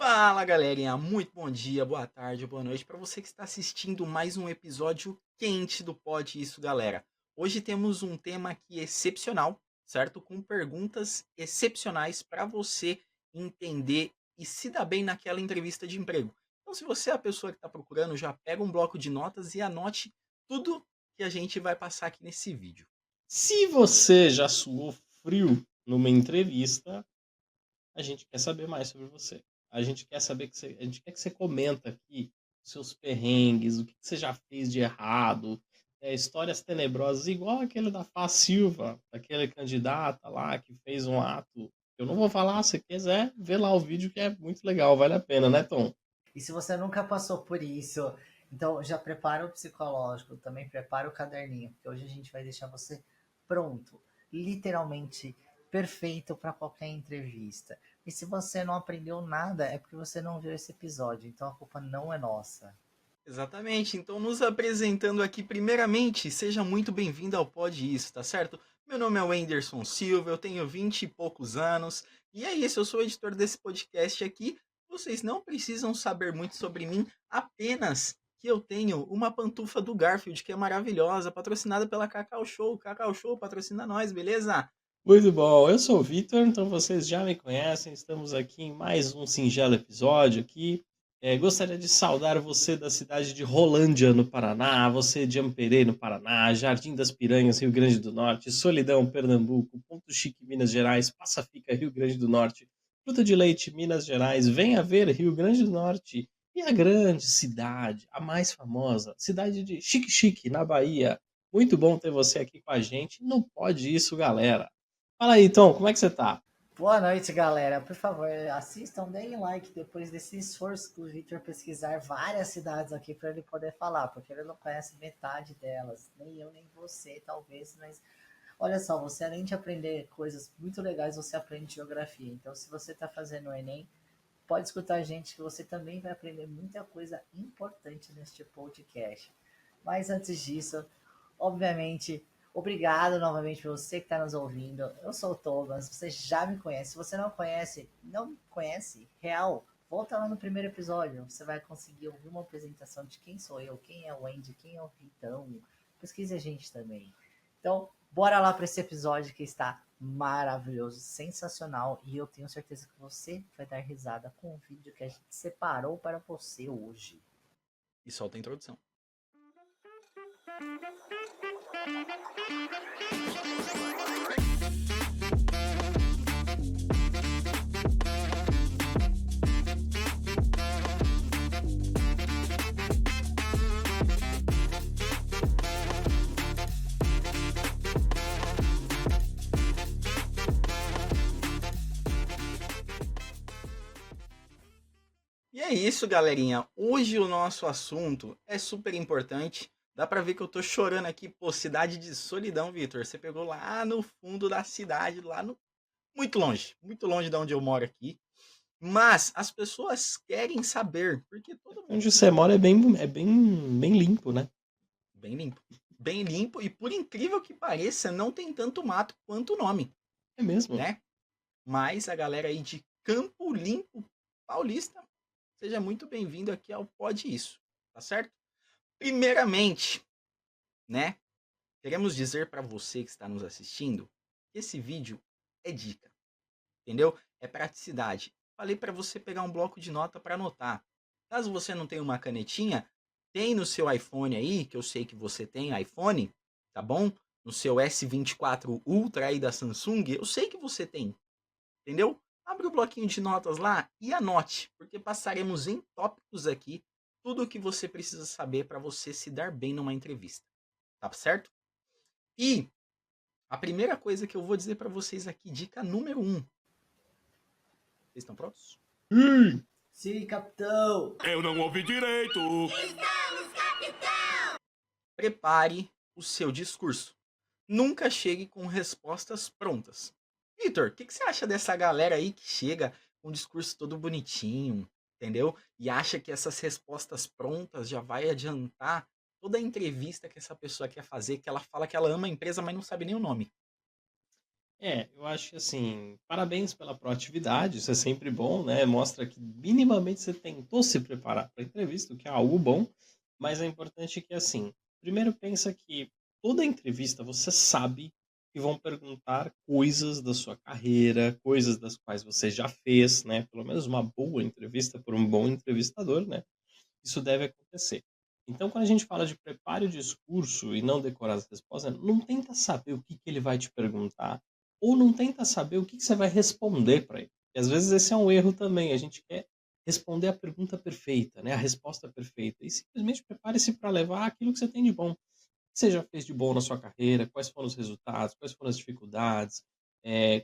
Fala galerinha, muito bom dia, boa tarde, boa noite para você que está assistindo mais um episódio quente do Pod Isso Galera. Hoje temos um tema aqui excepcional, certo? Com perguntas excepcionais para você entender e se dar bem naquela entrevista de emprego. Então, se você é a pessoa que está procurando, já pega um bloco de notas e anote tudo que a gente vai passar aqui nesse vídeo. Se você já suou frio numa entrevista, a gente quer saber mais sobre você. A gente quer saber a gente quer que você comenta aqui os seus perrengues, o que você já fez de errado, histórias tenebrosas, igual aquele da Fá Silva, aquele candidata lá que fez um ato. Eu não vou falar, se quiser, vê lá o vídeo que é muito legal, vale a pena, né, Tom? E se você nunca passou por isso, então já prepara o psicológico, também prepara o caderninho, porque hoje a gente vai deixar você pronto, literalmente perfeito para qualquer entrevista. E se você não aprendeu nada, é porque você não viu esse episódio, então a culpa não é nossa. Exatamente, então nos apresentando aqui primeiramente, seja muito bem-vindo ao Pod Isso, tá certo? Meu nome é Wenderson Silva, eu tenho 20 e poucos anos, e é isso, eu sou o editor desse podcast aqui. Vocês não precisam saber muito sobre mim, apenas que eu tenho uma pantufa do Garfield, que é maravilhosa, patrocinada pela Cacau Show. Cacau Show patrocina nós, beleza? Muito bom, eu sou o Vitor, então vocês já me conhecem, estamos aqui em mais um singelo episódio aqui. Gostaria de saudar você da cidade de Rolândia, no Paraná, você de Amperê, no Paraná, Jardim das Piranhas, Rio Grande do Norte, Solidão, Pernambuco, Ponto Chique, Minas Gerais, Passa Fica, Rio Grande do Norte, Fruta de Leite, Minas Gerais, venha ver Rio Grande do Norte e a grande cidade, a mais famosa, cidade de Chique Chique, na Bahia. Muito bom ter você aqui com a gente, não pode isso, galera. Fala aí, Tom, como é que você tá? Boa noite, galera. Por favor, assistam, deem like depois desse esforço do Victor pesquisar várias cidades aqui para ele poder falar, porque ele não conhece metade delas. Nem eu, nem você, talvez, mas olha só, você além de aprender coisas muito legais, você aprende geografia. Então, se você está fazendo o Enem, pode escutar a gente que você também vai aprender muita coisa importante neste podcast. Mas antes disso, obviamente, obrigado novamente por você que está nos ouvindo. Eu sou o Thomas, você já me conhece. Se você não me conhece, real, volta lá no primeiro episódio. Você vai conseguir ouvir uma apresentação de quem sou eu, quem é o Andy, quem é o Vitão. Pesquise a gente também. Então, bora lá para esse episódio que está maravilhoso, sensacional. E eu tenho certeza que você vai dar risada com o vídeo que a gente separou para você hoje. E solta a introdução. E é isso, galerinha. Hoje o nosso assunto é super importante. Dá pra ver que eu tô chorando aqui, pô, cidade de solidão, Vitor. Você pegou lá no fundo da cidade, lá no muito longe de onde eu moro aqui. Mas as pessoas querem saber, porque todo mundo Onde você mora é bem limpo, né? bem limpo. Bem limpo e por incrível que pareça, não tem tanto mato quanto o nome, É mesmo. né? Mas a galera aí de Campo Limpo Paulista, seja muito bem-vindo aqui ao Pode Isso, tá certo? Primeiramente, né? Queremos dizer para você que está nos assistindo que esse vídeo é dica, entendeu? É praticidade. Falei para você pegar um bloco de nota para anotar. Caso você não tenha uma canetinha, tem no seu iPhone aí, que eu sei que você tem iPhone, tá bom? No seu S24 Ultra aí da Samsung, eu sei que você tem, entendeu? Abre o bloquinho de notas lá e anote, porque passaremos em tópicos aqui tudo o que você precisa saber para você se dar bem numa entrevista, tá certo? E a primeira coisa que eu vou dizer para vocês aqui, dica número 1. Vocês estão prontos? Sim, capitão! Eu não ouvi direito. Prepare o seu discurso. Nunca chegue com respostas prontas. Vitor, o que você acha dessa galera aí que chega com um discurso todo bonitinho, entendeu? E acha que essas respostas prontas já vai adiantar toda a entrevista que essa pessoa quer fazer, que ela fala que ela ama a empresa, mas não sabe nem o nome. Eu acho que assim, parabéns pela proatividade, isso é sempre bom, né? Mostra que minimamente você tentou se preparar para a entrevista, o que é algo bom, mas é importante que assim, primeiro pensa que toda entrevista você sabe que vão perguntar coisas da sua carreira, coisas das quais você já fez, né? Pelo menos uma boa entrevista por um bom entrevistador, né? Isso deve acontecer. Então, quando a gente fala de prepare o discurso e não decorar as respostas, não tenta saber o que ele vai te perguntar, ou não tenta saber o que você vai responder para ele. E às vezes esse é um erro também. A gente quer responder a pergunta perfeita, né? A resposta perfeita. E simplesmente prepare-se para levar aquilo que você tem de bom. O que você já fez de bom na sua carreira, quais foram os resultados, quais foram as dificuldades,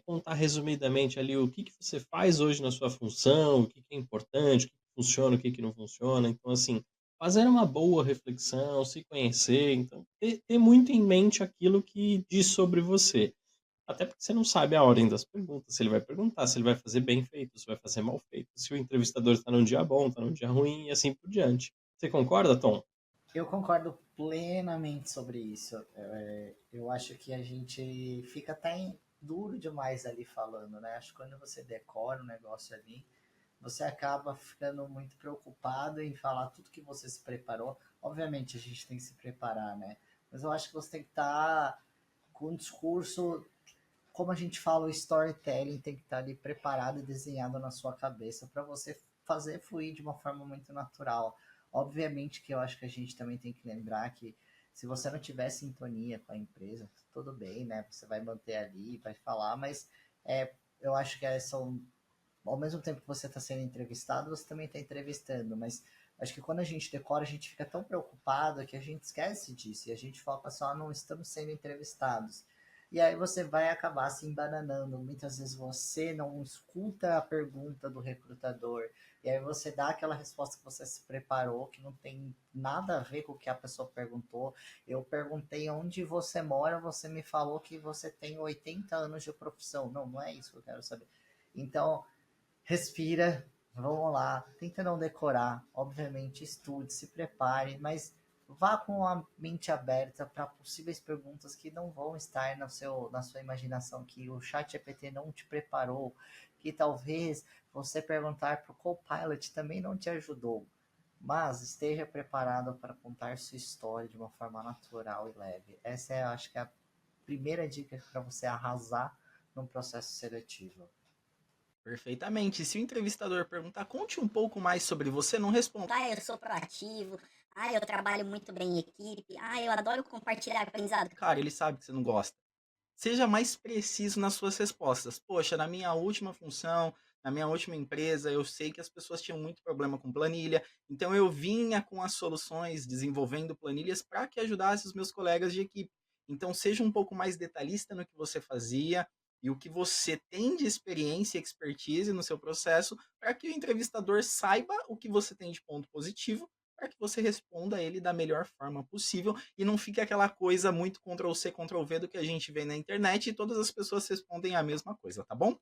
contar resumidamente ali o que você faz hoje na sua função, o que é importante, o que funciona, o que não funciona. Então, assim, fazer uma boa reflexão, se conhecer, então, ter muito em mente aquilo que diz sobre você. Até porque você não sabe a ordem das perguntas, se ele vai perguntar, se ele vai fazer bem feito, se vai fazer mal feito, se o entrevistador está num dia bom, está num dia ruim e assim por diante. Você concorda, Tom? Eu concordo plenamente sobre isso. Eu acho que a gente fica até duro demais ali falando, né? Acho que quando você decora um negócio ali, você acaba ficando muito preocupado em falar tudo que você se preparou. Obviamente a gente tem que se preparar, né? Mas eu acho que você tem que estar com um discurso, como a gente fala, o storytelling tem que estar ali preparado e desenhado na sua cabeça para você fazer fluir de uma forma muito natural. Obviamente que eu acho que a gente também tem que lembrar que se você não tiver sintonia com a empresa, tudo bem, né? Você vai manter ali, vai falar, mas eu acho que são ao mesmo tempo que você está sendo entrevistado, você também está entrevistando, mas acho que quando a gente decora, a gente fica tão preocupado que a gente esquece disso e a gente foca só, não estamos sendo entrevistados. E aí você vai acabar se embananando. Muitas vezes você não escuta a pergunta do recrutador, e aí você dá aquela resposta que você se preparou, que não tem nada a ver com o que a pessoa perguntou. Eu perguntei onde você mora, você me falou que você tem 80 anos de profissão. Não, não é isso que eu quero saber. Então, respira, vamos lá, tenta não decorar, obviamente estude, se prepare, mas vá com a mente aberta para possíveis perguntas que não vão estar na sua imaginação, que o chat GPT não te preparou, que talvez você perguntar para o Copilot também não te ajudou. Mas esteja preparado para contar sua história de uma forma natural e leve. Essa é, acho que, a primeira dica para você arrasar num processo seletivo. Perfeitamente. Se o entrevistador perguntar, conte um pouco mais sobre você, não responda. Ah, eu sou proativo. Ah, eu trabalho muito bem em equipe. Ah, eu adoro compartilhar aprendizado. Cara, ele sabe que você não gosta. Seja mais preciso nas suas respostas. Poxa, na minha última função, na minha última empresa, eu sei que as pessoas tinham muito problema com planilha, então eu vinha com as soluções, desenvolvendo planilhas para que ajudasse os meus colegas de equipe. Então, seja um pouco mais detalhista no que você fazia e o que você tem de experiência e expertise no seu processo, para que o entrevistador saiba o que você tem de ponto positivo, para que você responda a ele da melhor forma possível e não fique aquela coisa muito Ctrl-C, Ctrl-V do que a gente vê na internet e todas as pessoas respondem a mesma coisa, tá bom?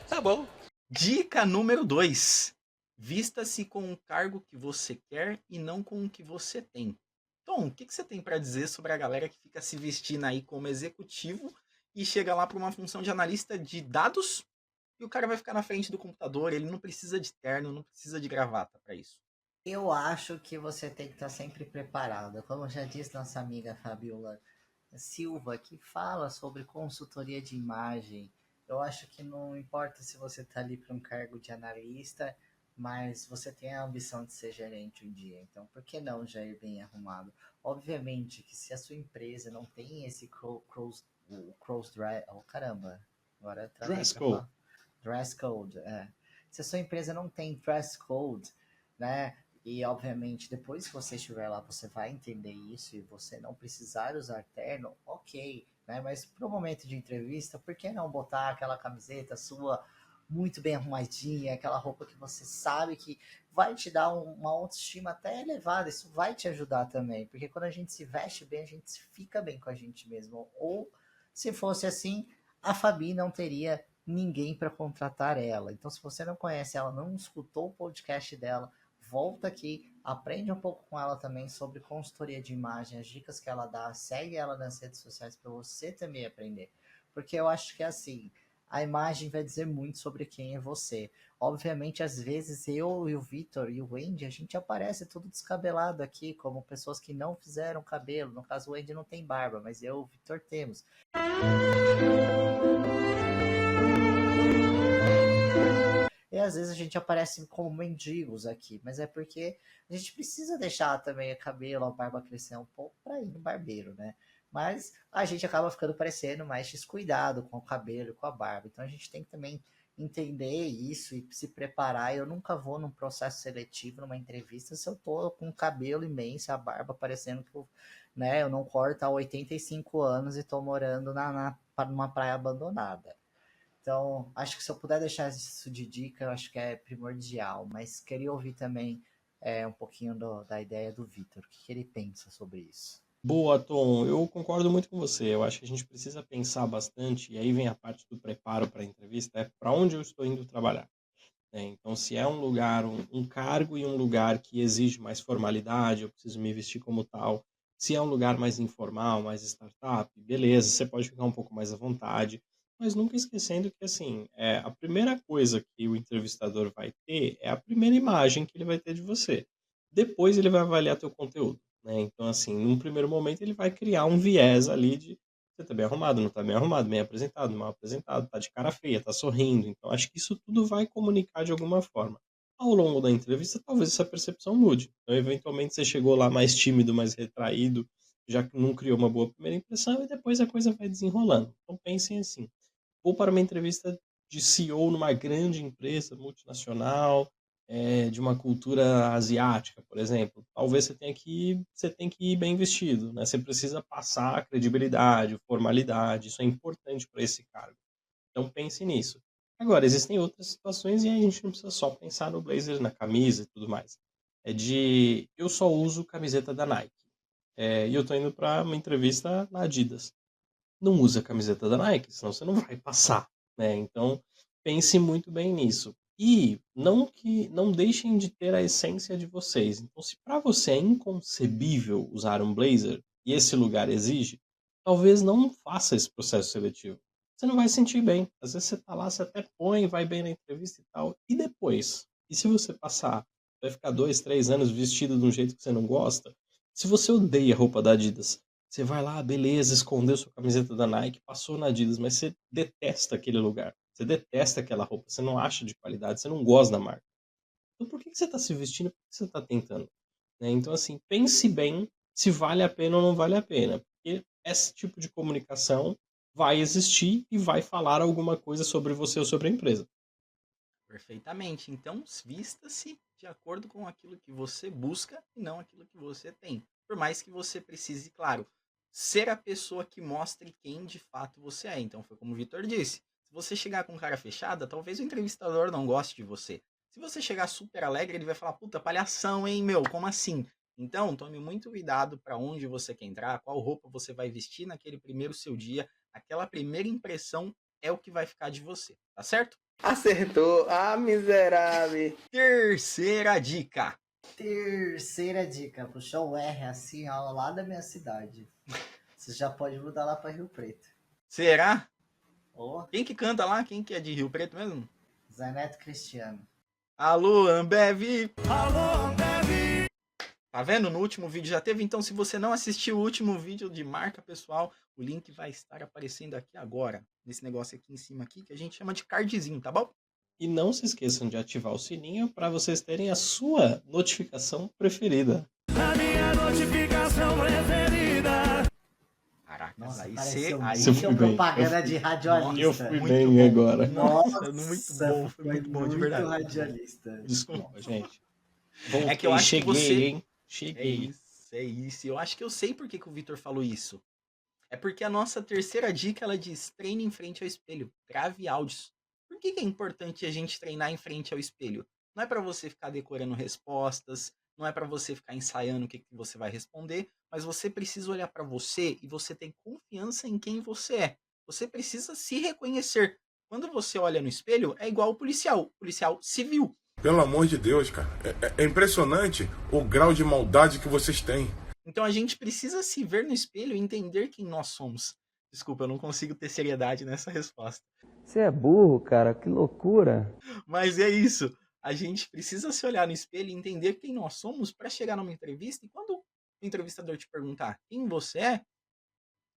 Tá bom. Dica número 2. Vista-se com o cargo que você quer e não com o que você tem. Tom, o que você tem para dizer sobre a galera que fica se vestindo aí como executivo e chega lá para uma função de analista de dados e o cara vai ficar na frente do computador, ele não precisa de terno, não precisa de gravata para isso. Eu acho que você tem que estar sempre preparado. Como já disse nossa amiga Fabiola Silva, que fala sobre consultoria de imagem, eu acho que não importa se você está ali para um cargo de analista, mas você tem a ambição de ser gerente um dia. Então, por que não já ir bem arrumado? Obviamente que se a sua empresa não tem esse cross dress, oh caramba, agora travei Dress para code. falar. Dress code, é. Se a sua empresa não tem dress code, né? E obviamente depois que você estiver lá, você vai entender isso e você não precisar usar terno, ok, né? Mas para o momento de entrevista, por que não botar aquela camiseta sua muito bem arrumadinha, aquela roupa que você sabe que vai te dar uma autoestima até elevada, isso vai te ajudar também, porque quando a gente se veste bem, a gente fica bem com a gente mesmo. Ou se fosse assim, a Fabi não teria ninguém para contratar ela. Então, se você não conhece ela, não escutou o podcast dela, volta aqui, aprende um pouco com ela também sobre consultoria de imagem, as dicas que ela dá, segue ela nas redes sociais para você também aprender. porque eu acho que assim, a imagem vai dizer muito sobre quem é você. Obviamente, às vezes eu e o Vitor e o Wendy, a gente aparece tudo descabelado aqui, como pessoas que não fizeram cabelo. No caso, o Wendy não tem barba, mas eu e o Vitor temos. E às vezes a gente aparece como mendigos aqui, mas é porque a gente precisa deixar também o cabelo, a barba crescer um pouco para ir no barbeiro, né? Mas a gente acaba ficando parecendo mais descuidado com o cabelo e com a barba. Então a gente tem que também entender isso e se preparar. Eu nunca vou num processo seletivo, numa entrevista, se eu tô com o cabelo imenso, a barba parecendo que eu não corto há 85 anos e tô morando numa praia abandonada. Então, acho que se eu puder deixar isso de dica, eu acho que é primordial. Mas queria ouvir também um pouquinho da ideia do Vitor. O que ele pensa sobre isso? Boa, Tom. Eu concordo muito com você. Eu acho que a gente precisa pensar bastante, e aí vem a parte do preparo para a entrevista, é para onde eu estou indo trabalhar. Então, se é um lugar, um cargo e um lugar que exige mais formalidade, eu preciso me vestir como tal. Se é um lugar mais informal, mais startup, beleza, você pode ficar um pouco mais à vontade, mas nunca esquecendo que, assim, a primeira coisa que o entrevistador vai ter é a primeira imagem que ele vai ter de você. Depois ele vai avaliar teu conteúdo, né? Então, assim, num primeiro momento ele vai criar um viés ali de você tá bem arrumado, não tá bem arrumado, bem apresentado, mal apresentado, tá de cara feia, tá sorrindo. Então, acho que isso tudo vai comunicar de alguma forma. Ao longo da entrevista, talvez essa percepção mude. Então, eventualmente, você chegou lá mais tímido, mais retraído, já que não criou uma boa primeira impressão, e depois a coisa vai desenrolando. Então, pensem assim: vou para uma entrevista de CEO numa grande empresa multinacional, de uma cultura asiática, por exemplo. Talvez você tenha que ir bem vestido, né? Você precisa passar a credibilidade, formalidade, isso é importante para esse cargo. Então pense nisso. Agora, existem outras situações e aí a gente não precisa só pensar no blazer, na camisa e tudo mais. Eu só uso camiseta da Nike. E eu tô indo para uma entrevista na Adidas. Não usa a camiseta da Nike, senão você não vai passar, né? Então, pense muito bem nisso. E não deixem de ter a essência de vocês. Então, se para você é inconcebível usar um blazer e esse lugar exige, talvez não faça esse processo seletivo. Você não vai se sentir bem. Às vezes você tá lá, você até põe, vai bem na entrevista e tal. E depois? E se você passar? Vai ficar 2, 3 anos vestido de um jeito que você não gosta? Se você odeia roupa da Adidas, você vai lá, beleza, escondeu sua camiseta da Nike, passou na Adidas, mas você detesta aquele lugar. Você detesta aquela roupa, você não acha de qualidade, você não gosta da marca. Então por que você está se vestindo? Por que você está tentando? Né? Então, assim, pense bem se vale a pena ou não vale a pena. Porque esse tipo de comunicação vai existir e vai falar alguma coisa sobre você ou sobre a empresa. Perfeitamente. Então, vista-se de acordo com aquilo que você busca e não aquilo que você tem. Por mais que você precise, claro, ser a pessoa que mostre quem de fato você é. Então, foi como o Vitor disse. Se você chegar com cara fechada, talvez o entrevistador não goste de você. Se você chegar super alegre, ele vai falar, puta, palhação, hein, meu, como assim? Então, tome muito cuidado para onde você quer entrar, qual roupa você vai vestir naquele primeiro seu dia. Aquela primeira impressão é o que vai ficar de você, tá certo? Acertou. Ah, miserável. Terceira dica. Terceira dica, puxou o R assim, ao lado da minha cidade. Você já pode mudar lá para Rio Preto. Será? Ô, Quem que canta lá? Quem que é de Rio Preto mesmo? Zé Neto Cristiano. Alô, Ambev! Alô, Ambev! Tá vendo? No último vídeo já teve. Então, se você não assistiu o último vídeo de marca pessoal, o link vai estar aparecendo aqui agora. Nesse negócio aqui em cima aqui, que a gente chama de cardzinho, tá bom? E não se esqueçam de ativar o sininho para vocês terem a sua notificação preferida. A minha notificação preferida. Caraca, Nossa, aí pareceu Você foi muito bem. propaganda de radialista. Eu fui Muito bem bom. agora. Nossa, Muito bom, foi muito bom, de verdade. radialista. Desculpa, gente. É que eu acho cheguei, que você... hein? Cheguei. É isso. Eu acho que eu sei por que o Vitor falou isso. É porque a nossa terceira dica, ela diz, treine em frente ao espelho, grave áudios. Por que é importante a gente treinar em frente ao espelho? Não é para você ficar decorando respostas, não é para você ficar ensaiando o que você vai responder, mas você precisa olhar para você e você tem confiança em quem você é. Você precisa se reconhecer. Quando você olha no espelho, é igual o policial civil. Pelo amor de Deus, cara. É impressionante o grau de maldade que vocês têm. Então a gente precisa se ver no espelho e entender quem nós somos. Desculpa, eu não consigo ter seriedade nessa resposta. Você é burro, cara, que loucura. Mas é isso. A gente precisa se olhar no espelho e entender quem nós somos para chegar numa entrevista. E quando o entrevistador te perguntar quem você é,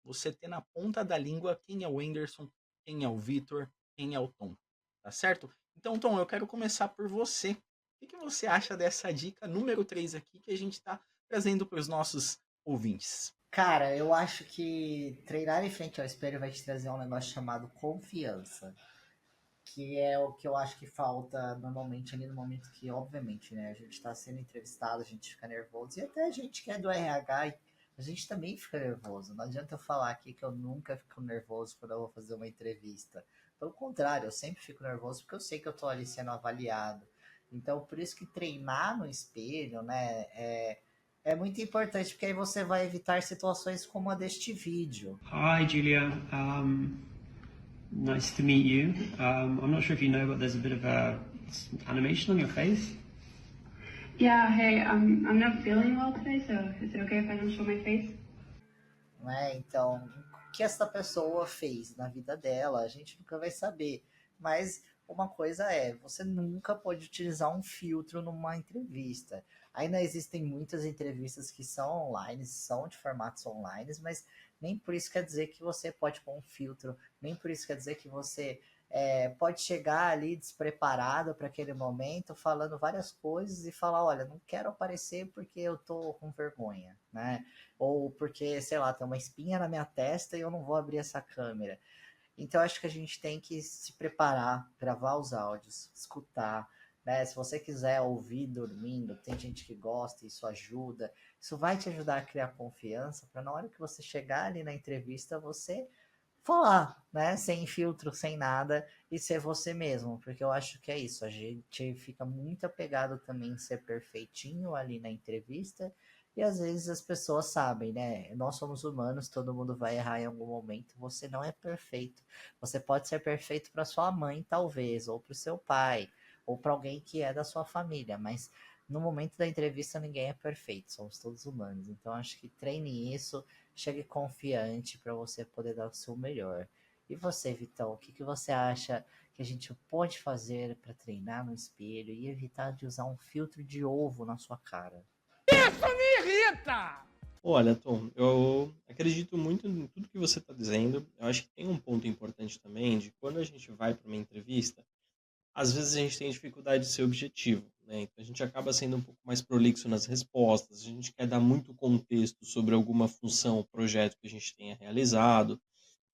você ter na ponta da língua quem é o Whindersson, quem é o Vitor, quem é o Tom. Tá certo? Então, Tom, eu quero começar por você. O que você acha dessa dica número 3 aqui que a gente está trazendo para os nossos ouvintes? Cara, eu acho que treinar em frente ao espelho vai te trazer um negócio chamado confiança. Que é o que eu acho que falta normalmente ali no momento que, obviamente, né, a gente está sendo entrevistado, a gente fica nervoso, e até a gente que é do RH, a gente também fica nervoso. Não adianta eu falar aqui que eu nunca fico nervoso quando eu vou fazer uma entrevista. Pelo contrário, eu sempre fico nervoso porque eu sei que eu tô ali sendo avaliado. Então, por isso que treinar no espelho, né, é muito importante, porque aí você vai evitar situações como a deste vídeo. Hi, Julia. Nice to meet you. I'm not sure if you know, but there's a bit of animation on your face. Yeah, hey, I'm not feeling well today, so is it okay if I don't show my face? Né? Então, o que essa pessoa fez na vida dela, a gente nunca vai saber. Mas uma coisa é, você nunca pode utilizar um filtro numa entrevista. Ainda existem muitas entrevistas que são online, são de formatos online, mas nem por isso quer dizer que você pode pôr um filtro, nem por isso quer dizer que você pode chegar ali despreparado para aquele momento, falando várias coisas e falar, olha, não quero aparecer porque eu tô com vergonha, né? Ou porque, sei lá, tem uma espinha na minha testa e eu não vou abrir essa câmera. Então, acho que a gente tem que se preparar, gravar os áudios, escutar, né? Se você quiser ouvir dormindo, tem gente que gosta, isso ajuda. Isso vai te ajudar a criar confiança para na hora que você chegar ali na entrevista, você falar, né? Sem filtro, sem nada, e ser você mesmo. Porque eu acho que é isso. A gente fica muito apegado também em ser perfeitinho ali na entrevista. E às vezes as pessoas sabem, né? Nós somos humanos, todo mundo vai errar em algum momento. Você não é perfeito. Você pode ser perfeito para sua mãe, talvez, ou para o seu pai, ou para alguém que é da sua família, mas no momento da entrevista ninguém é perfeito, somos todos humanos. Então acho que treine isso, chegue confiante para você poder dar o seu melhor. E você, Vitão, o que você acha que a gente pode fazer para treinar no espelho e evitar de usar um filtro de ovo na sua cara? Isso me irrita! Olha, Tom, eu acredito muito em tudo que você está dizendo. Eu acho que tem um ponto importante também de quando a gente vai para uma entrevista, às vezes a gente tem dificuldade de ser objetivo, né? Então a gente acaba sendo um pouco mais prolixo nas respostas, a gente quer dar muito contexto sobre alguma função ou projeto que a gente tenha realizado,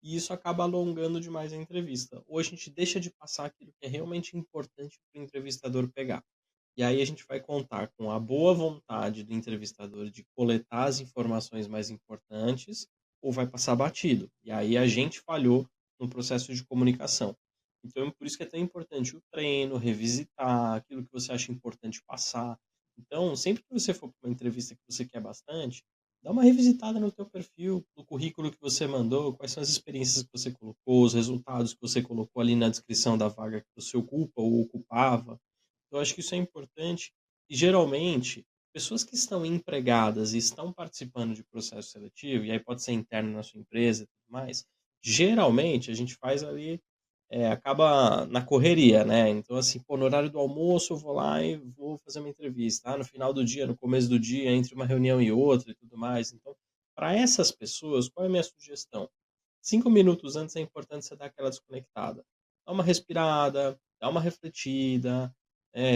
e isso acaba alongando demais a entrevista. Ou a gente deixa de passar aquilo que é realmente importante para o entrevistador pegar. E aí a gente vai contar com a boa vontade do entrevistador de coletar as informações mais importantes, ou vai passar batido. E aí a gente falhou no processo de comunicação. Então, por isso que é tão importante o treino, revisitar aquilo que você acha importante passar. Então, sempre que você for para uma entrevista que você quer bastante, dá uma revisitada no teu perfil, no currículo que você mandou, quais são as experiências que você colocou, os resultados que você colocou ali na descrição da vaga que você ocupa ou ocupava. Eu acho que isso é importante. E, geralmente, pessoas que estão empregadas e estão participando de processo seletivo, e aí pode ser interno na sua empresa e tudo mais, geralmente a gente faz ali acaba na correria, né? Então, assim, no horário do almoço eu vou lá e vou fazer uma entrevista. No final do dia, no começo do dia, entre uma reunião e outra e tudo mais. Então, para essas pessoas, qual é a minha sugestão? 5 minutos antes é importante você dar aquela desconectada. Dá uma respirada, dá uma refletida,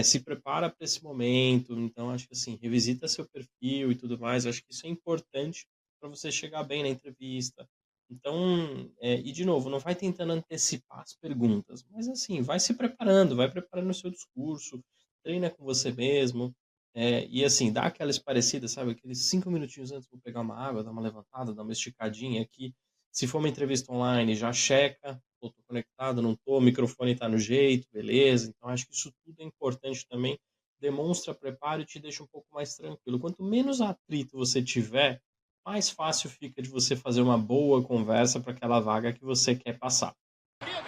se prepara para esse momento. Então, acho que assim, revisita seu perfil e tudo mais. Acho que isso é importante para você chegar bem na entrevista. Então, e de novo, não vai tentando antecipar as perguntas, mas assim, vai se preparando, vai preparando o seu discurso, treina com você mesmo, e assim, dá aquelas parecidas, sabe? Aqueles 5 minutinhos antes, vou pegar uma água, dar uma levantada, dar uma esticadinha aqui. Se for uma entrevista online, já checa, tô conectado, não tô, o microfone tá no jeito, beleza. Então, acho que isso tudo é importante também, demonstra preparo e te deixa um pouco mais tranquilo. Quanto menos atrito você tiver, mais fácil fica de você fazer uma boa conversa para aquela vaga que você quer passar.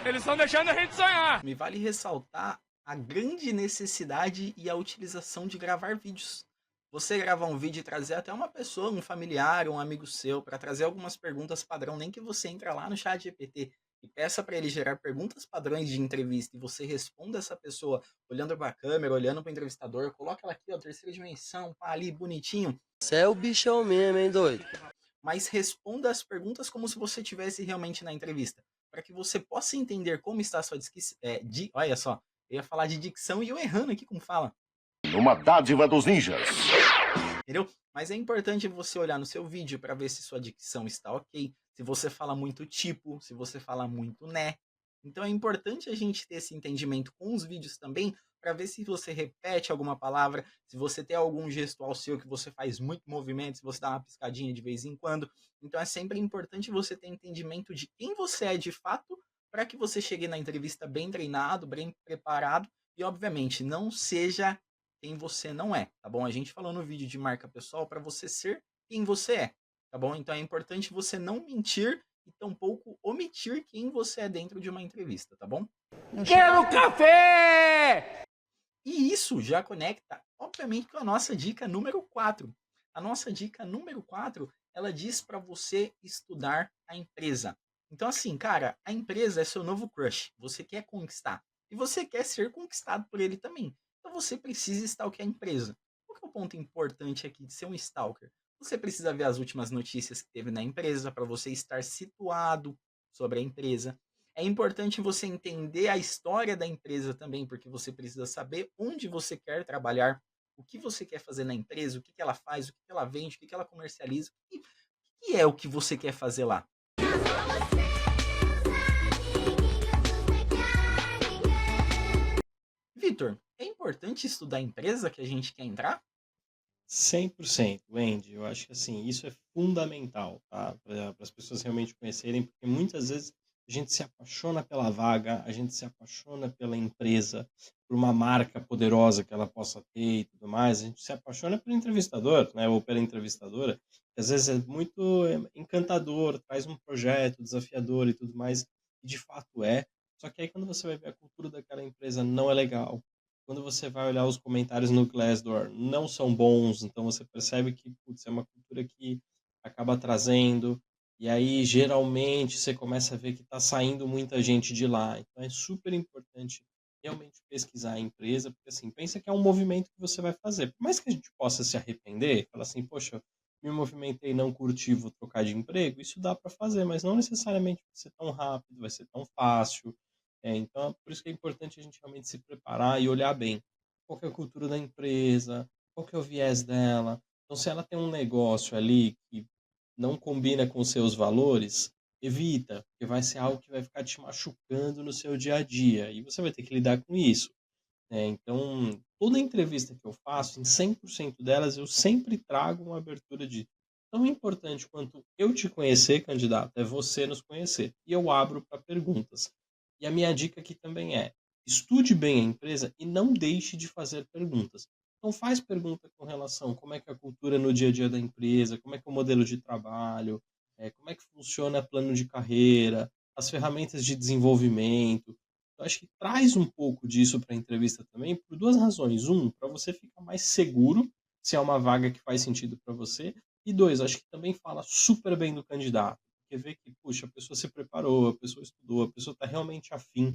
Eles estão deixando a gente sonhar. Me vale ressaltar a grande necessidade e a utilização de gravar vídeos. você gravar um vídeo e trazer até uma pessoa, um familiar, um amigo seu, para trazer algumas perguntas padrão, nem que você entra lá no chat GPT e peça para ele gerar perguntas padrões de entrevista e você responda essa pessoa olhando para a câmera, olhando para o entrevistador, coloca ela aqui, ó, terceira dimensão, pá, ali, bonitinho. Você é o bichão mesmo, hein, doido? Mas responda as perguntas como se você estivesse realmente na entrevista, para que você possa entender como está a sua olha só, eu ia falar de dicção e eu errando aqui como fala. Uma dádiva dos ninjas. Entendeu? Mas é importante você olhar no seu vídeo para ver se sua dicção está ok, se você fala muito tipo, se você fala muito né. Então é importante a gente ter esse entendimento com os vídeos também, para ver se você repete alguma palavra, se você tem algum gestual seu que você faz muito movimento, se você dá uma piscadinha de vez em quando. Então é sempre importante você ter entendimento de quem você é de fato, para que você chegue na entrevista bem treinado, bem preparado e, obviamente, não seja quem você não é, tá bom? A gente falou no vídeo de marca pessoal para você ser quem você é, tá bom? Então é importante você não mentir e tampouco omitir quem você é dentro de uma entrevista, tá bom? Quero café! E isso já conecta, obviamente, com a nossa dica número 4. A nossa dica número 4, ela diz para você estudar a empresa. Então, assim, cara, a empresa é seu novo crush. Você quer conquistar. E você quer ser conquistado por ele também. Então, você precisa stalkear a empresa. Qual que é o ponto importante aqui de ser um stalker? Você precisa ver as últimas notícias que teve na empresa para você estar situado sobre a empresa. É importante você entender a história da empresa também, porque você precisa saber onde você quer trabalhar, o que você quer fazer na empresa, o que ela faz, o que ela vende, o que ela comercializa, e o que é o que você quer fazer lá. Vitor, é importante estudar a empresa que a gente quer entrar? 100%, Wendy. Eu acho que assim, isso é fundamental, tá? Para as pessoas realmente conhecerem, porque muitas vezes a gente se apaixona pela vaga, a gente se apaixona pela empresa, por uma marca poderosa que ela possa ter e tudo mais. A gente se apaixona pelo entrevistador, né? Ou pela entrevistadora, que às vezes é muito encantador, traz um projeto desafiador e tudo mais, e de fato é. Só que aí quando você vai ver a cultura daquela empresa não é legal. Quando você vai olhar os comentários no Glassdoor, não são bons, então você percebe que, putz, é uma cultura que acaba trazendo, e aí geralmente você começa a ver que está saindo muita gente de lá. Então é super importante realmente pesquisar a empresa, porque assim, pensa que é um movimento que você vai fazer. Por mais que a gente possa se arrepender, falar assim, poxa, me movimentei, não curti, vou trocar de emprego, isso dá para fazer, mas não necessariamente vai ser tão rápido, vai ser tão fácil. Então, por isso que é importante a gente realmente se preparar e olhar bem qual que é a cultura da empresa, qual que é o viés dela. Então, se ela tem um negócio ali que não combina com seus valores, evita, porque vai ser algo que vai ficar te machucando no seu dia a dia e você vai ter que lidar com isso. Então, toda entrevista que eu faço, em 100% delas, eu sempre trago uma abertura de tão importante quanto eu te conhecer, candidato, é você nos conhecer. E eu abro para perguntas. E a minha dica aqui também é: estude bem a empresa e não deixe de fazer perguntas. Então faz pergunta com relação a como é que é a cultura no dia a dia da empresa, como é que é o modelo de trabalho, como é que funciona plano de carreira, as ferramentas de desenvolvimento. Eu acho que traz um pouco disso para a entrevista também, por duas razões. Um, para você ficar mais seguro se é uma vaga que faz sentido para você. E dois, acho que também fala super bem do candidato. Porque vê que, puxa, a pessoa se preparou, a pessoa estudou, a pessoa está realmente afim,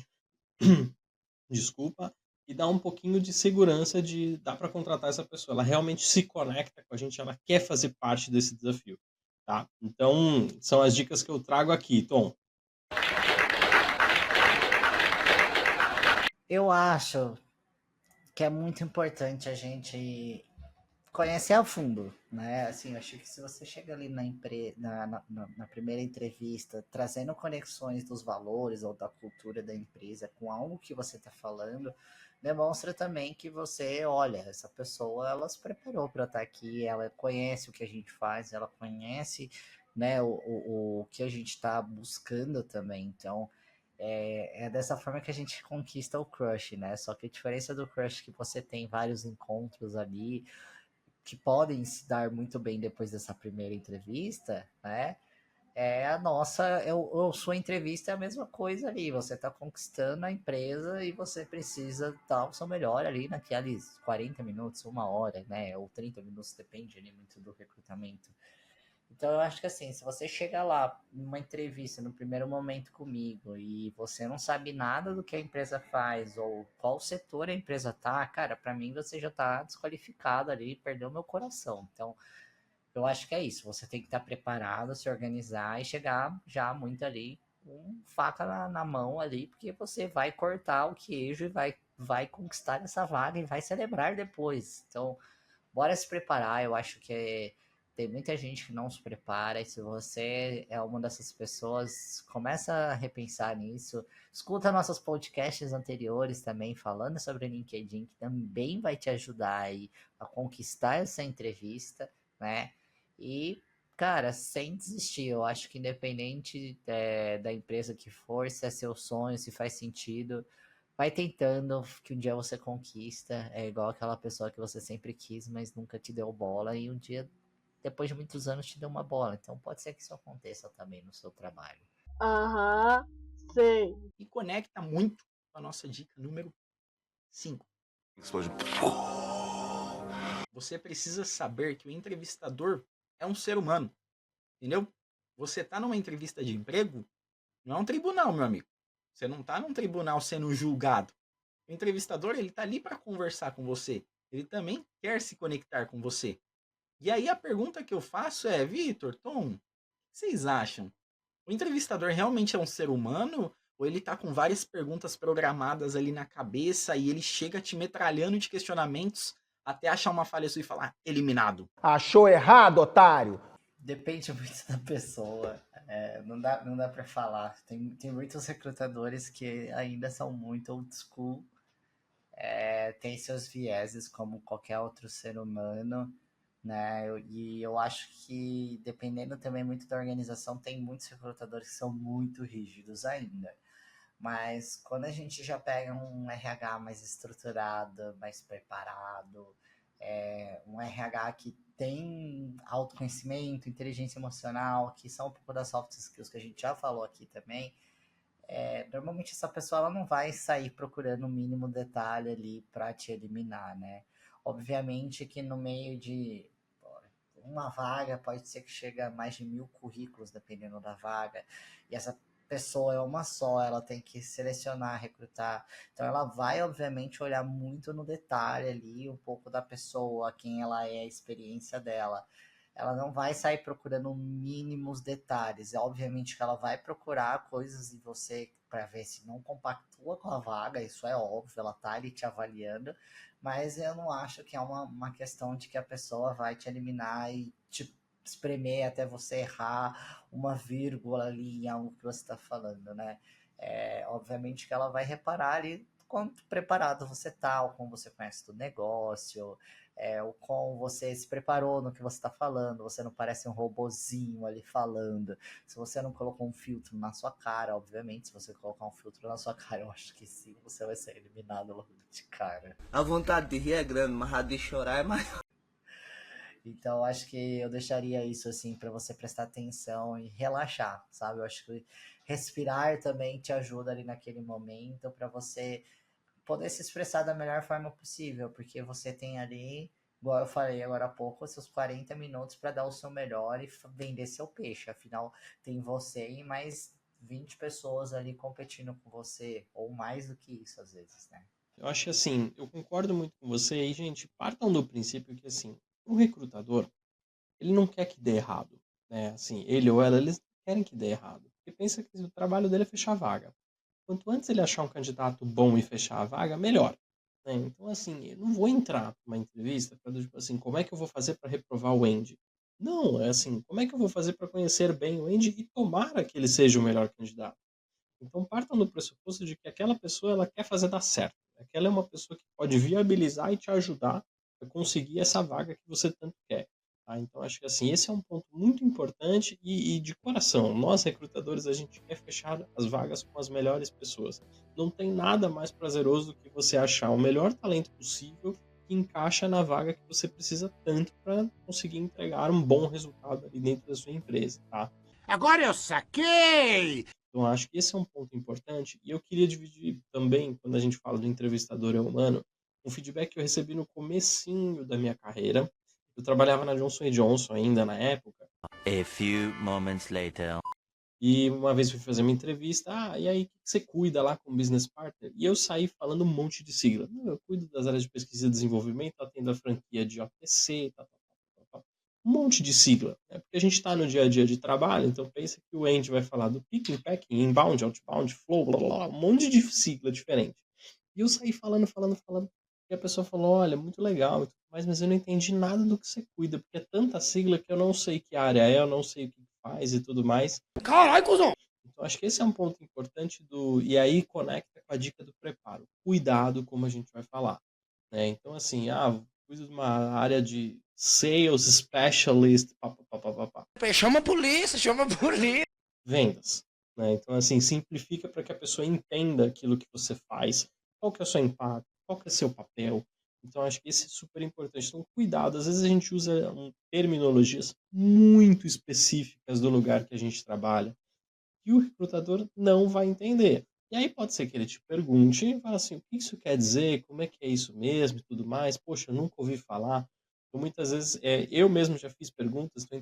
desculpa, e dá um pouquinho de segurança de dá para contratar essa pessoa. Ela realmente se conecta com a gente, ela quer fazer parte desse desafio. Tá? Então, são as dicas que eu trago aqui, Tom. Eu acho que é muito importante a gente conhecer a fundo, né? Assim, eu acho que se você chega ali na primeira entrevista, trazendo conexões dos valores ou da cultura da empresa com algo que você está falando, demonstra também que você, olha, essa pessoa, ela se preparou para estar aqui, ela conhece o que a gente faz, ela conhece, né, o que a gente está buscando também. Então, é dessa forma que a gente conquista o crush, né? Só que a diferença do crush é que você tem vários encontros ali que podem se dar muito bem depois dessa primeira entrevista, né? sua entrevista é a mesma coisa ali, você está conquistando a empresa e você precisa dar o seu melhor ali naqueles 40 minutos, 1 hora, né, ou 30 minutos, depende ali muito do recrutamento. Então eu acho que assim, se você chega lá numa entrevista no primeiro momento comigo e você não sabe nada do que a empresa faz ou qual setor a empresa tá, cara, para mim você já tá desqualificado ali, perdeu meu coração. Então eu acho que é isso, você tem que estar preparado, se organizar e chegar já muito ali com faca na mão ali, porque você vai cortar o queijo e vai conquistar essa vaga e vai celebrar depois. Então, bora se preparar, eu acho que tem muita gente que não se prepara, e se você é uma dessas pessoas, começa a repensar nisso. Escuta nossos podcasts anteriores também, falando sobre o LinkedIn, que também vai te ajudar aí a conquistar essa entrevista, né? E, cara, sem desistir, eu acho que independente da empresa que for, se é seu sonho, se faz sentido, vai tentando que um dia você conquista. É igual aquela pessoa que você sempre quis, mas nunca te deu bola, e um dia, depois de muitos anos, te deu uma bola. Então pode ser que isso aconteça também no seu trabalho. Aham, sei. E conecta muito com a nossa dica número 5. Você precisa saber que o entrevistador é um ser humano, entendeu? Você tá numa entrevista de emprego, não é um tribunal, meu amigo. Você não tá num tribunal sendo julgado. O entrevistador, ele tá ali para conversar com você. Ele também quer se conectar com você. E aí a pergunta que eu faço é, Vitor, Tom, o que vocês acham? O entrevistador realmente é um ser humano? Ou ele tá com várias perguntas programadas ali na cabeça e ele chega te metralhando de questionamentos até achar uma falha sua e falar, eliminado? Achou errado, otário? Depende muito da pessoa. Não dá para falar. Tem muitos recrutadores que ainda são muito old school. Tem seus vieses como qualquer outro ser humano, né? E eu acho que, dependendo também muito da organização, tem muitos recrutadores que são muito rígidos ainda. Mas quando a gente já pega um RH mais estruturado, mais preparado, um RH que tem autoconhecimento, inteligência emocional, que são um pouco das soft skills que a gente já falou aqui também, normalmente essa pessoa ela não vai sair procurando o mínimo detalhe ali para te eliminar, né? Obviamente que no meio de uma vaga pode ser que chegue a mais de 1000 currículos, dependendo da vaga, e essa pessoa é uma só, ela tem que selecionar, recrutar, então ela vai obviamente olhar muito no detalhe ali, um pouco da pessoa, quem ela é, a experiência dela. Ela não vai sair procurando mínimos detalhes. Obviamente que ela vai procurar coisas em você para ver se não compactua com a vaga, isso é óbvio, ela tá ali te avaliando, mas eu não acho que é uma questão de que a pessoa vai te eliminar e te espremer até você errar uma vírgula ali em algo que você está falando, né? Obviamente que ela vai reparar ali quanto preparado você tá, ou como você conhece do negócio, o como você se preparou no que você está falando, você não parece um robozinho ali falando, se você não colocou um filtro na sua cara, obviamente, se você colocar um filtro na sua cara, eu acho que sim, você vai ser eliminado logo de cara. A vontade de rir é grande, mas a de chorar é maior. Então, acho que eu deixaria isso, assim, para você prestar atenção e relaxar, sabe? Eu acho que respirar também te ajuda ali naquele momento para você poder se expressar da melhor forma possível, porque você tem ali, igual eu falei agora há pouco, seus 40 minutos para dar o seu melhor e vender seu peixe. Afinal, tem você e mais 20 pessoas ali competindo com você, ou mais do que isso às vezes, né? Eu acho que assim, eu concordo muito com você aí, gente, partam do princípio que assim, o recrutador, ele não quer que dê errado, né? Assim, ele ou ela, eles querem que dê errado, porque pensa que o trabalho dele é fechar a vaga. Quanto antes ele achar um candidato bom e fechar a vaga, melhor. Né? Então, assim, eu não vou entrar numa entrevista para, tipo assim, como é que eu vou fazer para reprovar o Andy? Não, é assim, como é que eu vou fazer para conhecer bem o Andy e tomara que ele seja o melhor candidato? Então, partam do pressuposto de que aquela pessoa, ela quer fazer dar certo. Aquela é uma pessoa que pode viabilizar e te ajudar a conseguir essa vaga que você tanto quer. Tá? Então, acho que assim, esse é um ponto muito importante e de coração. Nós, recrutadores, a gente quer fechar as vagas com as melhores pessoas. Não tem nada mais prazeroso do que você achar o melhor talento possível que encaixa na vaga que você precisa tanto para conseguir entregar um bom resultado ali dentro da sua empresa, tá? Agora eu saquei! Então, acho que esse é um ponto importante. E eu queria dividir também, quando a gente fala do entrevistador é humano, um feedback que eu recebi no comecinho da minha carreira. Eu trabalhava na Johnson & Johnson ainda na época. A few moments later. E uma vez fui fazer uma entrevista. E aí, o que você cuida lá com o business partner? E eu saí falando um monte de sigla. Não, eu cuido das áreas de pesquisa e desenvolvimento, atendo a franquia de OTC, tal. Um monte de sigla, né? Porque a gente está no dia a dia de trabalho, então pensa que o Andy vai falar do picking, packing, inbound, outbound, flow, blá, blá, blá, um monte de sigla diferente. E eu saí falando, e a pessoa falou, olha, muito legal, mas eu não entendi nada do que você cuida, porque é tanta sigla que eu não sei que área é, eu não sei o que faz e tudo mais. Caralho, cuzão! Então acho que esse é um ponto importante e aí conecta com a dica do preparo. Cuidado, como a gente vai falar, né? Então assim, cuido de uma área de sales specialist, Chama a polícia, chama a polícia! vendas, né? Então assim, simplifica para que a pessoa entenda aquilo que você faz, qual que é o seu impacto, qual que é o seu papel. Então acho que esse é super importante. Então cuidado, às vezes a gente usa terminologias muito específicas do lugar que a gente trabalha e o recrutador não vai entender. E aí pode ser que ele te pergunte e fala assim, o que isso quer dizer, como é que é isso mesmo e tudo mais. Poxa, eu nunca ouvi falar. Então, muitas vezes, eu mesmo já fiz perguntas, então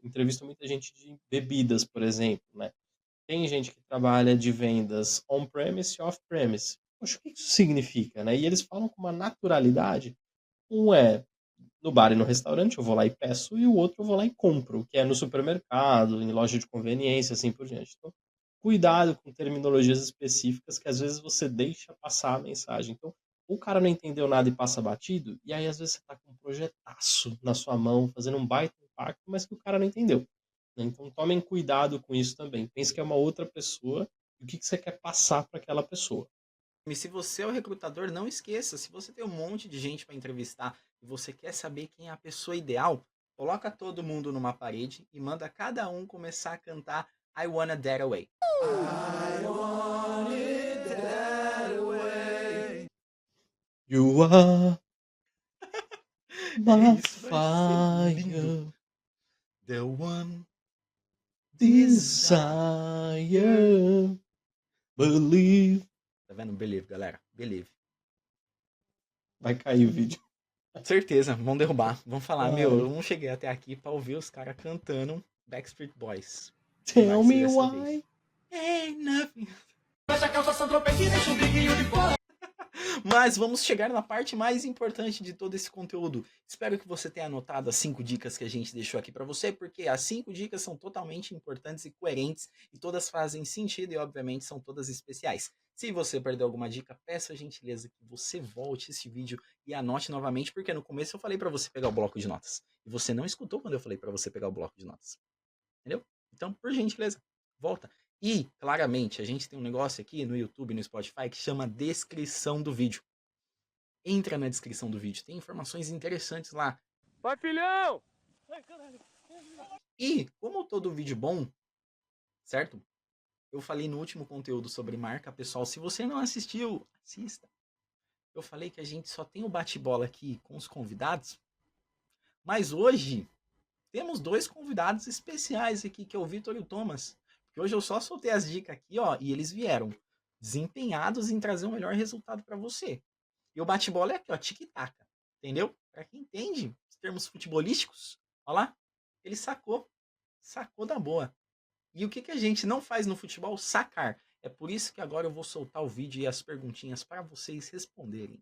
entrevisto muita gente de bebidas, por exemplo, né? Tem gente que trabalha de vendas on-premise e off-premise. Poxa, o que isso significa, né? E eles falam com uma naturalidade. Um é no bar e no restaurante, eu vou lá e peço, e o outro eu vou lá e compro, que é no supermercado, em loja de conveniência, assim por diante. Então, cuidado com terminologias específicas que às vezes você deixa passar a mensagem. Então, o cara não entendeu nada e passa batido, e aí às vezes você tá com um projetaço na sua mão, fazendo um baita impacto, mas que o cara não entendeu. Então, tomem cuidado com isso também. Pense que é uma outra pessoa e o que você quer passar para aquela pessoa. E se você é o recrutador, não esqueça, se você tem um monte de gente para entrevistar e você quer saber quem é a pessoa ideal, coloca todo mundo numa parede e manda cada um começar a cantar I Wanna That Away. I want it that way. You are my Isso vai ser lindo. fire, The one desire, believe. Tá vendo? Believe, galera. Believe. Vai cair o vídeo. Certeza, vão derrubar. Vão falar, eu não cheguei até aqui pra ouvir os caras cantando Backstreet Boys. Tell me why. Ain't nothing. Fecha a calça, Santropec e deixa o biquinho de fora. Mas vamos chegar na parte mais importante de todo esse conteúdo. Espero que você tenha anotado as 5 dicas que a gente deixou aqui para você, porque as 5 dicas são totalmente importantes e coerentes, e todas fazem sentido e, obviamente, são todas especiais. Se você perdeu alguma dica, peço a gentileza que você volte esse vídeo e anote novamente, porque no começo eu falei para você pegar o bloco de notas. E você não escutou quando eu falei para você pegar o bloco de notas. Entendeu? Então, por gentileza, volta. E, claramente, a gente tem um negócio aqui no YouTube e no Spotify que chama descrição do vídeo. Entra na descrição do vídeo, tem informações interessantes lá. Vai, filhão! E, como todo vídeo bom, certo? Eu falei no último conteúdo sobre marca, pessoal. Se você não assistiu, assista. Eu falei que a gente só tem o bate-bola aqui com os convidados. Mas hoje, temos 2 convidados especiais aqui, que é o Vitor e o Thomas. Porque hoje eu só soltei as dicas aqui, ó, e eles vieram desempenhados em trazer o melhor resultado para você. E o bate-bola é aqui, ó, tic-tac. Entendeu? Para quem entende os termos futebolísticos, ó lá, ele sacou da boa. E o que a gente não faz no futebol? Sacar. É por isso que agora eu vou soltar o vídeo e as perguntinhas para vocês responderem.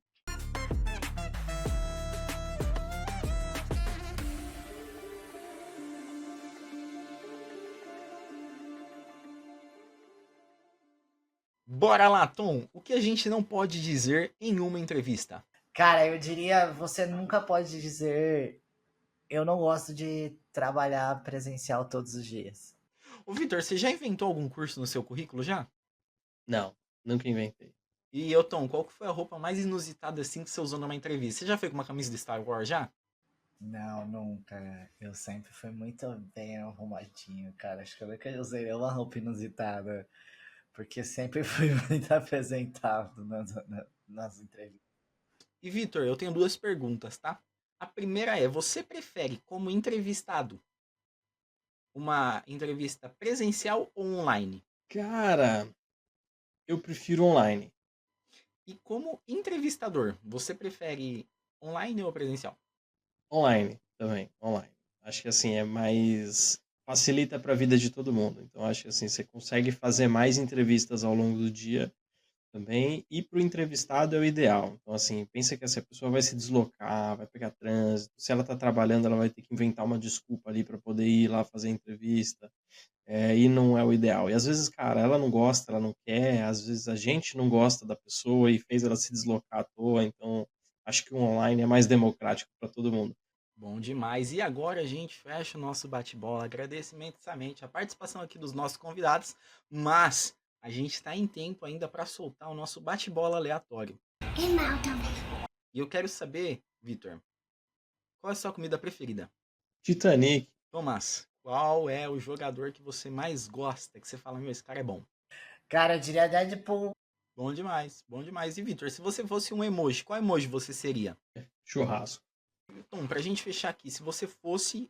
Bora lá, Tom. O que a gente não pode dizer em uma entrevista? Cara, eu diria, você nunca pode dizer eu não gosto de trabalhar presencial todos os dias. Ô, Vitor, você já inventou algum curso no seu currículo já? Não, nunca inventei. E eu, Tom, qual que foi a roupa mais inusitada assim que você usou numa entrevista? Você já foi com uma camisa de Star Wars já? Não, nunca. Eu sempre fui muito bem arrumadinho, cara. Acho que eu nunca usei uma roupa inusitada. Porque sempre fui muito apresentado nas entrevistas. E, Vitor, eu tenho 2 perguntas, tá? A primeira é, você prefere, como entrevistado, uma entrevista presencial ou online? Cara, eu prefiro online. E como entrevistador, você prefere online ou presencial? Online também, online. Acho que assim é mais facilita para a vida de todo mundo. Então acho que assim você consegue fazer mais entrevistas ao longo do dia também e para o entrevistado é o ideal. Então assim, pensa que essa pessoa vai se deslocar, vai pegar trânsito, se ela está trabalhando, ela vai ter que inventar uma desculpa ali para poder ir lá fazer a entrevista. E não é o ideal. E às vezes, cara, ela não gosta, ela não quer, às vezes a gente não gosta da pessoa e fez ela se deslocar à toa, então acho que o online é mais democrático para todo mundo. Bom demais. E agora a gente fecha o nosso bate-bola. Agradeço imensamente a participação aqui dos nossos convidados, mas a gente está em tempo ainda para soltar o nosso bate-bola aleatório. E mal também. E eu quero saber, Vitor, qual é a sua comida preferida? Titanic. Tomás, qual é o jogador que você mais gosta? Que você fala, meu, esse cara é bom. Cara, eu diria Deadpool. Bom demais, bom demais. E Vitor, se você fosse um emoji, qual emoji você seria? Churrasco. Então, pra gente fechar aqui, se você fosse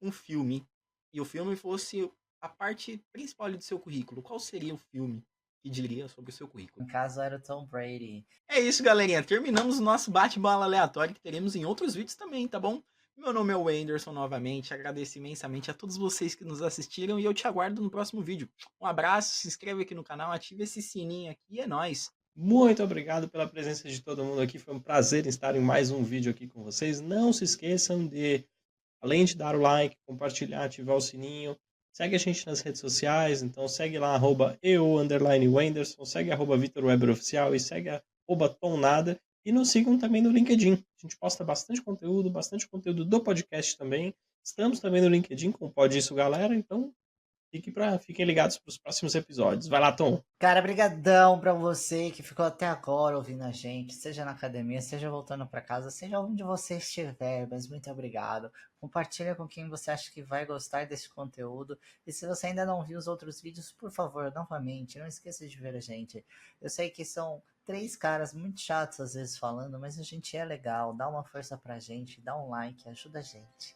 um filme e o filme fosse a parte principal ali do seu currículo, qual seria o filme que diria sobre o seu currículo? No caso, era o Tom Brady. É isso, galerinha. Terminamos o nosso bate-bola aleatório que teremos em outros vídeos também, tá bom? Meu nome é Wenderson novamente. Agradeço imensamente a todos vocês que nos assistiram e eu te aguardo no próximo vídeo. Um abraço, se inscreve aqui no canal, ativa esse sininho aqui e é nóis. Muito obrigado pela presença de todo mundo aqui. Foi um prazer estar em mais um vídeo aqui com vocês. Não se esqueçam de, além de dar o like, compartilhar, ativar o sininho. Segue a gente nas redes sociais, então segue lá, @eu_wenderson, segue @VitorWeberOficial e segue @tomnada. E nos sigam também no LinkedIn. A gente posta bastante conteúdo do podcast também. Estamos também no LinkedIn com o Pode Isso Galera, então fiquem ligados para os próximos episódios. Vai lá, Tom. Cara, brigadão pra você que ficou até agora ouvindo a gente, seja na academia, seja voltando pra casa, seja onde você estiver, mas muito obrigado. Compartilha com quem você acha que vai gostar desse conteúdo. E se você ainda não viu os outros vídeos, por favor, novamente, não esqueça de ver a gente. Eu sei que são 3 caras muito chatos às vezes falando, mas a gente é legal. Dá uma força pra gente, dá um like, ajuda a gente.